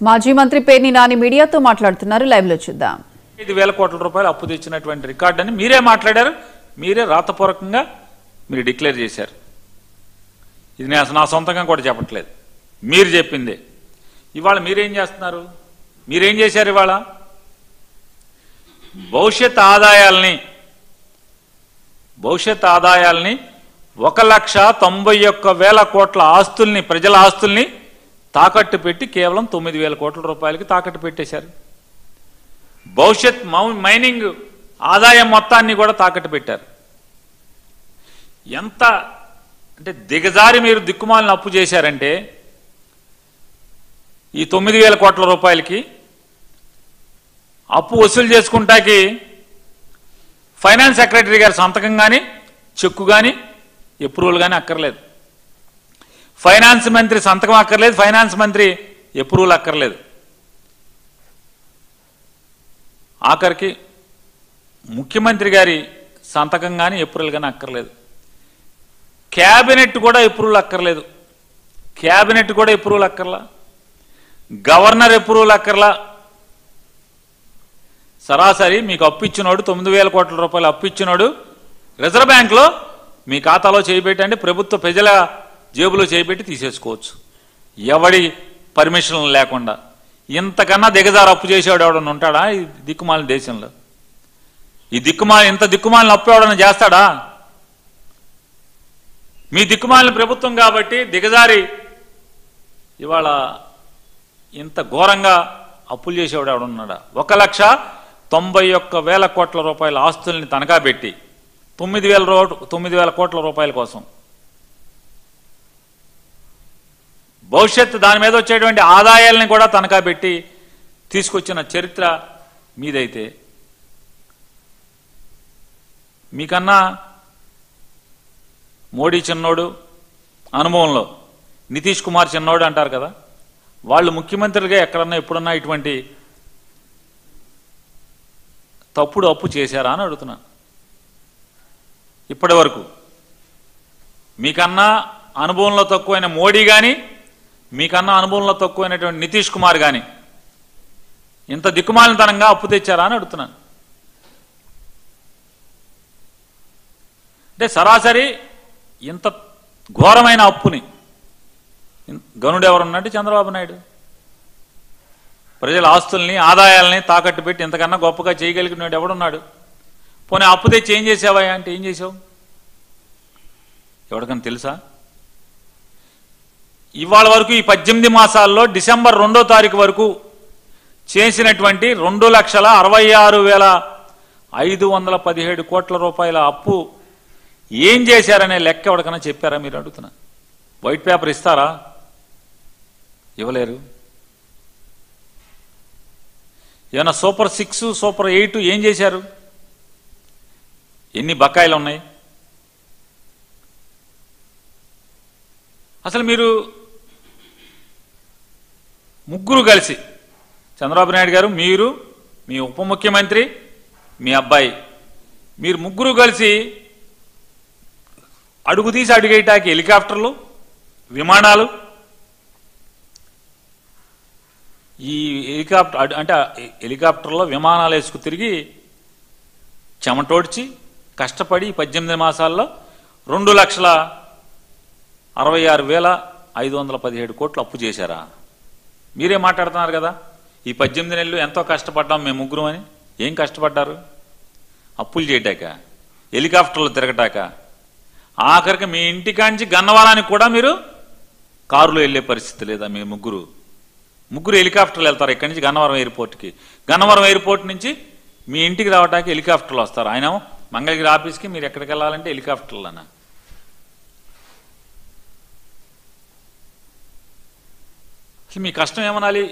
మాజీ మంత్రి పేర్ని నాని మీడియాతో మాట్లాడుతున్నారు. లైవ్ లో చూద్దాం. 5,000 కోట్ల రూపాయలు అప్పు తెచ్చినటువంటి రికార్డ్ అని మీరే మాట్లాడారు, మీరే రాతపూర్వకంగా మీరు డిక్లేర్ చేశారు. ఇది నేను అసలు నా సొంతంగా కూడా చెప్పట్లేదు, మీరు చెప్పిందే. ఇవాళ మీరేం చేస్తున్నారు? మీరేం చేశారు? ఇవాళ భవిష్యత్ ఆదాయాల్ని 1,91,000 కోట్ల ఆస్తుల్ని, ప్రజల ఆస్తుల్ని తాకట్టు పెట్టి కేవలం 9,000 కోట్ల రూపాయలకి తాకట్టు పెట్టేశారు. భవిష్యత్ మైనింగ్ ఆదాయం మొత్తాన్ని కూడా తాకట్టు పెట్టారు. ఎంత అంటే దిగజారి మీరు దిక్కుమాలిన అప్పు చేశారంటే, ఈ 9,000 కోట్ల రూపాయలకి అప్పు వసూలు చేసుకుంటాకి ఫైనాన్స్ సెక్రటరీ గారి సంతకం కానీ, చెక్కు కానీ, అప్రూవల్ కానీ అక్కర్లేదు. ఫైనాన్స్ మంత్రి సంతకం అక్కర్లేదు, ఫైనాన్స్ మంత్రి అప్రూవల్ అక్కర్లేదు. ఆఖరికి ముఖ్యమంత్రి గారి సంతకం కానీ, అప్రూవల్ కానీ అక్కర్లేదు. క్యాబినెట్ కూడా అప్రూవల్ అక్కర్లేదు. క్యాబినెట్ కూడా అప్రూవల్ అక్కర్లా, గవర్నర్ అప్రూవల్ అక్కర్లా. సరాసరి మీకు అప్పు ఇచ్చినోడు, 9,000 కోట్ల రూపాయలు అప్పు ఇచ్చినోడు రిజర్వ్ బ్యాంక్లో మీ ఖాతాలో చేయబెట్టండి, ప్రభుత్వ ప్రజల జేబులో చేయబెట్టి తీసేసుకోవచ్చు, ఎవడి పర్మిషన్ లేకుండా. ఇంతకన్నా దిగజారు అప్పు చేసేవాడు ఎవడన్నా ఉంటాడా ఈ దిక్కుమాలిన దేశంలో? ఇంత దిక్కుమాలిన అప్పు ఎవడన్నా చేస్తాడా? మీ దిక్కుమాలిన ప్రభుత్వం కాబట్టి దిగజారి ఇవాళ ఇంత ఘోరంగా అప్పులు చేసేవాడు ఎవడున్నాడా? 1,91,000 కోట్ల రూపాయల ఆస్తుల్ని తనఖా పెట్టి 9,000 కోట్ల రూపాయల కోసం భవిష్యత్తు దాని మీద వచ్చేటువంటి ఆదాయాల్ని కూడా తనఖా పెట్టి తీసుకొచ్చిన చరిత్ర మీదైతే, మీకన్నా మోడీ చిన్నోడు అనుభవంలో, నితీష్ కుమార్ చిన్నోడు అంటారు కదా, వాళ్ళు ముఖ్యమంత్రులుగా ఎక్కడన్నా ఎప్పుడన్నా ఇటువంటి తప్పుడు అప్పు చేశారా అని అడుగుతున్నాను. ఇప్పటి వరకు మీకన్నా అనుభవంలో తక్కువైన మోడీ కానీ, మీకన్నా అనుభవంలో తక్కువైనటువంటి నితీష్ కుమార్ కానీ ఇంత దిక్కుమాలినతనంగా అప్పు తెచ్చారా అని అడుగుతున్నాను. అంటే సరాసరి ఇంత ఘోరమైన అప్పుని గనుడు ఎవరున్నట్టు చంద్రబాబు నాయుడు. ప్రజల ఆస్తుల్ని, ఆదాయాల్ని తాకట్టు పెట్టి ఇంతకన్నా గొప్పగా చేయగలిగినాడు ఎవడున్నాడు? పోనీ అప్పు తెచ్చి ఏం చేసావా అంటే ఏం చేసావు? ఎవరికైనా తెలుసా? ఇవాళ వరకు ఈ 18 మాసాల్లో డిసెంబర్ 2వ తారీఖు వరకు చేసినటువంటి 2,66,517 కోట్ల రూపాయల అప్పు ఏం చేశారనే లెక్క ఎవరికైనా చెప్పారా మీరు అడుగుతున్నా? వైట్ పేపర్ ఇస్తారా? ఇవ్వలేరు. ఏమన్నా సూపర్ 6, సూపర్ 8 ఏం చేశారు? ఎన్ని బకాయిలు ఉన్నాయి? అసలు మీరు ముగ్గురు కలిసి, చంద్రబాబు నాయుడు గారు, మీరు, మీ ఉప ముఖ్యమంత్రి, మీ అబ్బాయి, మీరు ముగ్గురు కలిసి అడుగు తీసి అడుగేయటానికి హెలికాప్టర్లు, విమానాలు, ఈ హెలికాప్టర్లో విమానాలు వేసుకు తిరిగి చెమటోడ్చి కష్టపడి 18 మాసాల్లో 2,66,517 కోట్లు అప్పు చేశారా? మీరే మాట్లాడుతున్నారు కదా, ఈ 18 నెలలు ఎంతో కష్టపడ్డాం మేము ముగ్గురు అని. ఏం కష్టపడ్డారు? అప్పులు చేయటాక, హెలికాప్టర్లు తిరగటాక, ఆఖరికి మీ ఇంటికాంచి గన్నవరానికి కూడా మీరు కారులో వెళ్ళే పరిస్థితి లేదా? మీ ముగ్గురు హెలికాప్టర్లు వెళ్తారు ఇక్కడి నుంచి గన్నవరం ఎయిర్పోర్ట్కి. గన్నవరం ఎయిర్పోర్ట్ నుంచి మీ ఇంటికి రావడానికి హెలికాప్టర్లు వస్తారు. ఆయన మంగళగిరి ఆఫీస్కి మీరు ఎక్కడికి వెళ్ళాలంటే హెలికాప్టర్లన్నా. మీ కష్టం ఏమనాలి?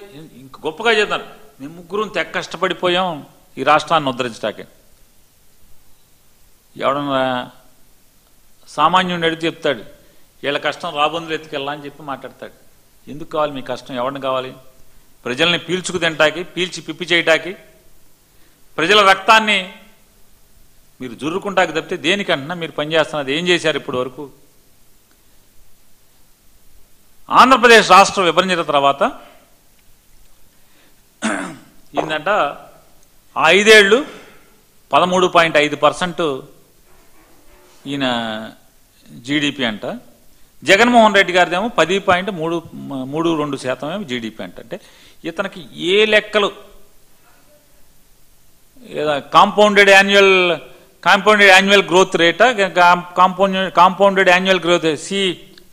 ఇంక గొప్పగా చేద్దాం, మేము ముగ్గురు తెగ కష్టపడిపోయాం ఈ రాష్ట్రాన్ని ఉద్ధరించటాకే. ఎవడన్నా సామాన్యుడిని అడిగి చెప్తాడు, వీళ్ళ కష్టం రాబందులు ఎత్తుకెళ్ళా అని చెప్పి మాట్లాడతాడు. ఎందుకు కావాలి మీ కష్టం? ఎవరిని కావాలి? ప్రజల్ని పీల్చుకు తింటాకి, పీల్చి పిప్పి చేయటాకి, ప్రజల రక్తాన్ని మీరు జుర్రుకుంటాకి తప్పితే దేనికంటున్నా మీరు పనిచేస్తున్నది ఏం చేశారు ఇప్పటి వరకు? ఆంధ్రప్రదేశ్ రాష్ట్ర విభజన తర్వాత ఏంటంట ఆ 5 ఏళ్ళు 13.5% ఈయన జీడిపి అంట. జగన్మోహన్ రెడ్డి గారిదేమో 10.32% జీడిపి అంట. అంటే ఇతనికి ఏ లెక్కలు కాంపౌండెడ్ యాన్యువల్ గ్రోత్ రేటా కాంపౌండెడ్ యాన్యువల్ గ్రోత్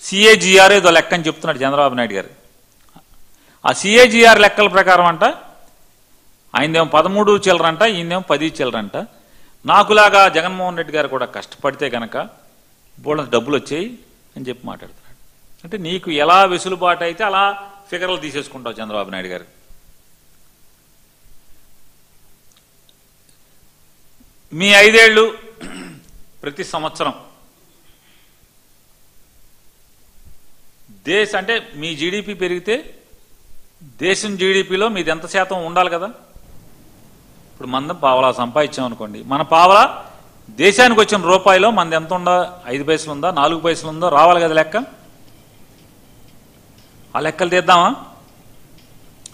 సిఏజిఆర్ ఏదో లెక్క అని చెప్తున్నాడు చంద్రబాబు నాయుడు గారు. ఆ సిఏజిఆర్ లెక్కల ప్రకారం అంట ఆయనదేమో 13 చిల్లరంట, ఈయనదేమో 10 చిల్లరంట. నాకులాగా జగన్మోహన్ రెడ్డి గారు కూడా కష్టపడితే కనుక బోళ్ళ డబ్బులు వచ్చాయి అని చెప్పి మాట్లాడుతున్నాడు. అంటే నీకు ఎలా వెసులుబాటు అయితే అలా ఫిగర్లు తీసేసుకుంటావు చంద్రబాబు నాయుడు గారు. మీ 5 ఏళ్ళు ప్రతి సంవత్సరం అంటే మీ జీడిపి పెరిగితే దేశం జీడిపిలో మీది ఎంత శాతం ఉండాలి కదా. ఇప్పుడు మనం పావలా సంపాదించాం అనుకోండి, మన పావలా దేశానికి వచ్చిన రూపాయిలో మనది ఎంత ఉందా, 5 పైసలు ఉందా, 4 పైసలు ఉందో రావాలి కదా లెక్క. ఆ లెక్కలు తీద్దామా?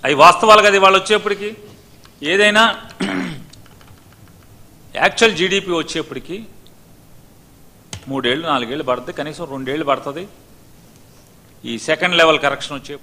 అవి వాస్తవాలు కదా వాళ్ళు వచ్చేప్పటికి. ఏదైనా యాక్చువల్ జీడిపి వచ్చేప్పటికి 3 ఏళ్ళు 4 ఏళ్ళు పడుతుంది, కనీసం 2 ఏళ్ళు పడుతుంది. ఈ సెకండ్ లెవెల్ కరెక్షన్ వచ్చే